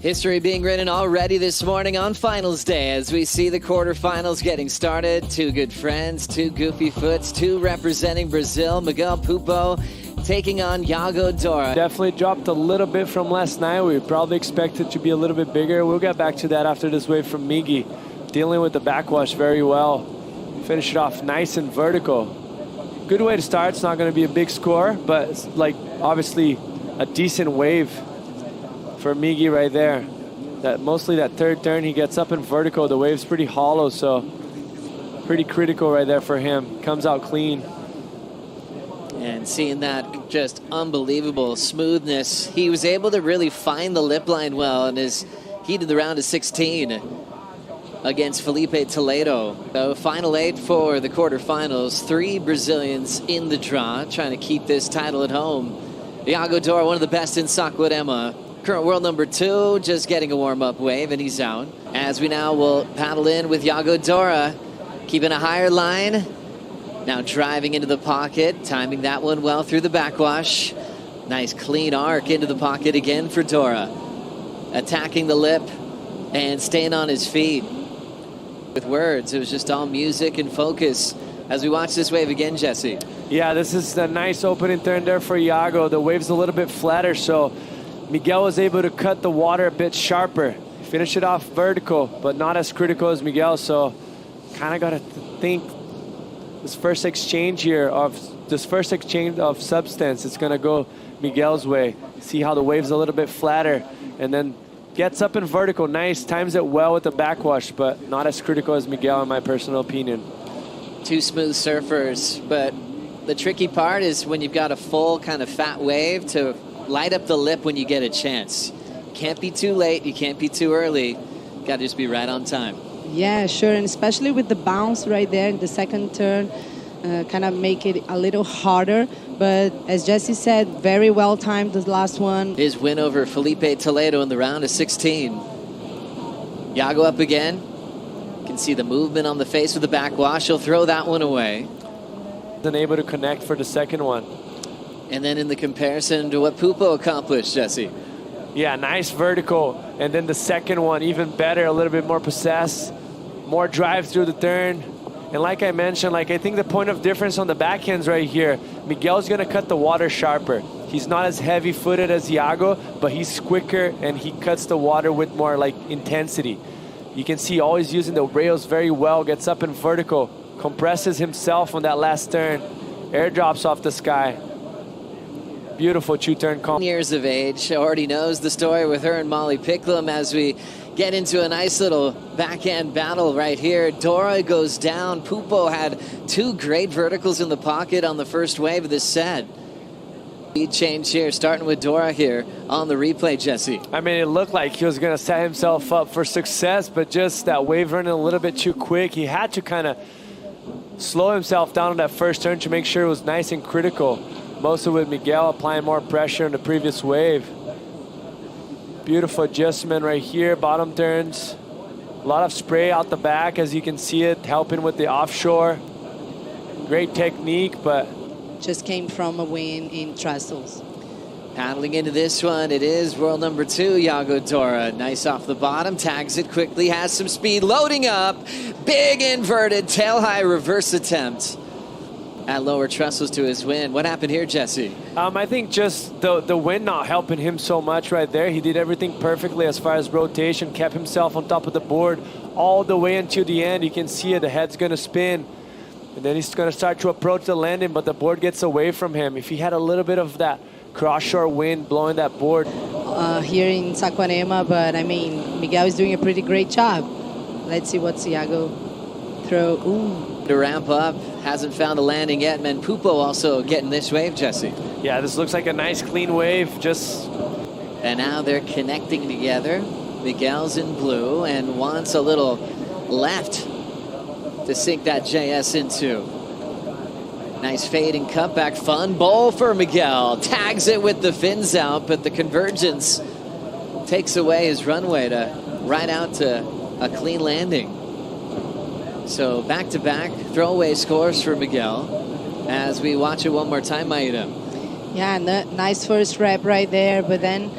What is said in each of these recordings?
History being written already this morning on finals day as we see the quarterfinals getting started. Two good friends, two goofy foots, two representing Brazil. Miguel Pupo taking on Yago Dora. Definitely dropped a little bit from last night. We probably expected to be a little bit bigger. We'll get back to that after this wave from Miggy. Dealing with the backwash very well. Finish it off nice and vertical. Good way to start. It's not going to be a big score, but it's like obviously a decent wave for Miggy right there. Mostly that third turn, he gets up in vertical. The wave's pretty hollow, so pretty critical right there for him. Comes out clean. And seeing that just unbelievable smoothness, he was able to really find the lip line well in his heat of the round of 16 against Felipe Toledo. So final 8 for the quarterfinals. 3 Brazilians in the draw, trying to keep this title at home. Yago Dora, one of the best in Saquarema. Current world number 2, just getting a warm-up wave, and he's out. As we now will paddle in with Yago Dora, keeping a higher line. Now driving into the pocket, timing that one well through the backwash. Nice clean arc into the pocket again for Dora. Attacking the lip and staying on his feet. With words, it was just all music and focus as we watch this wave again, Jesse. Yeah, this is a nice opening turn there for Yago. The wave's a little bit flatter, so Miguel was able to cut the water a bit sharper. Finish it off vertical, but not as critical as Miguel, so kind of got to think this first exchange of substance, it's going to go Miguel's way. See how the wave's a little bit flatter, and then gets up in vertical. Nice, times it well with the backwash, but not as critical as Miguel in my personal opinion. Two smooth surfers, but the tricky part is when you've got a full kind of fat wave to light up the lip when you get a chance. Can't be too late, you can't be too early. Got to just be right on time. Yeah, sure, and especially with the bounce right there in the second turn, kind of make it a little harder. But as Jesse said, very well timed this last one. His win over Felipe Toledo in the round of 16. Yago up again. You can see the movement on the face with the backwash. He'll throw that one away. Unable to connect for the second one. And then in the comparison to what Pupo accomplished, Jesse. Yeah, nice vertical. And then the second one, even better, a little bit more possessed. More drive through the turn. And like I mentioned, I think the point of difference on the backhands right here, Miguel's going to cut the water sharper. He's not as heavy-footed as Yago, but he's quicker and he cuts the water with more intensity. You can see always using the rails very well, gets up in vertical, compresses himself on that last turn, airdrops off the sky. Beautiful two-turn combo. Years of age, already knows the story with her and Molly Picklum as we get into a nice little backhand battle right here. Dora goes down. Pupo had 2 great verticals in the pocket on the first wave of this set. Lead change here, starting with Dora here on the replay, Jesse. I mean, it looked like he was going to set himself up for success, but just that wave running a little bit too quick. He had to kind of slow himself down on that first turn to make sure it was nice and critical. Mostly with Miguel applying more pressure in the previous wave. Beautiful adjustment right here, bottom turns. A lot of spray out the back as you can see it, helping with the offshore. Great technique, but just came from a win in trestles. Paddling into this one, it is world number 2, Yago Dora. Nice off the bottom, tags it quickly, has some speed, loading up. Big inverted tail high reverse attempt at lower trestles to his win. What happened here, Jesse? I think just the wind not helping him so much right there. He did everything perfectly as far as rotation, kept himself on top of the board all the way until the end. You can see it, the head's going to spin. And then he's going to start to approach the landing, but the board gets away from him. If he had a little bit of that cross-shore wind blowing that board. Here in Saquarema, but I mean, Miguel is doing a pretty great job. Let's see what Yago throw. Ooh. To ramp up, hasn't found a landing yet. M.Pupo also getting this wave, Jesse. Yeah, this looks like a nice clean wave. And now they're connecting together. Miguel's in blue and wants a little left to sink that JS into. Nice fading cutback, fun bowl for Miguel. Tags it with the fins out, but the convergence takes away his runway to right out to a clean landing. So back-to-back throwaway scores for Miguel as we watch it one more time, Maida. Yeah, nice first rep right there, but then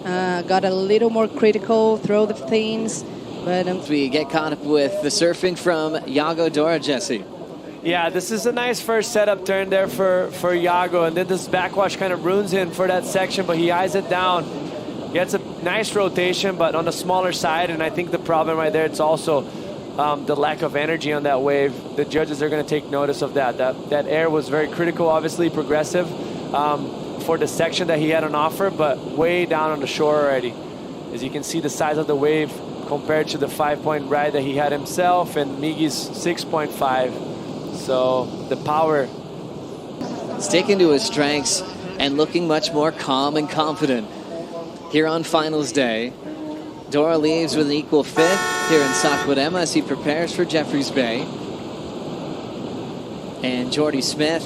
got a little more critical through the things. But we get caught up with the surfing from Yago Dora, Jesse. Yeah, this is a nice first setup turn there for Yago, and then this backwash kind of ruins him for that section, but he eyes it down. Gets a nice rotation, but on the smaller side, and I think the problem right there, it's also the lack of energy on that wave. The judges are going to take notice of that. That air was very critical, obviously progressive for the section that he had on offer, but way down on the shore already. As you can see, the size of the wave compared to the 5-point ride that he had himself and Miggy's 6.5. So the power. Sticking to his strengths and looking much more calm and confident here on finals day. Dora leaves with an equal 5th here in Saquarema as he prepares for Jeffreys Bay. And Jordy Smith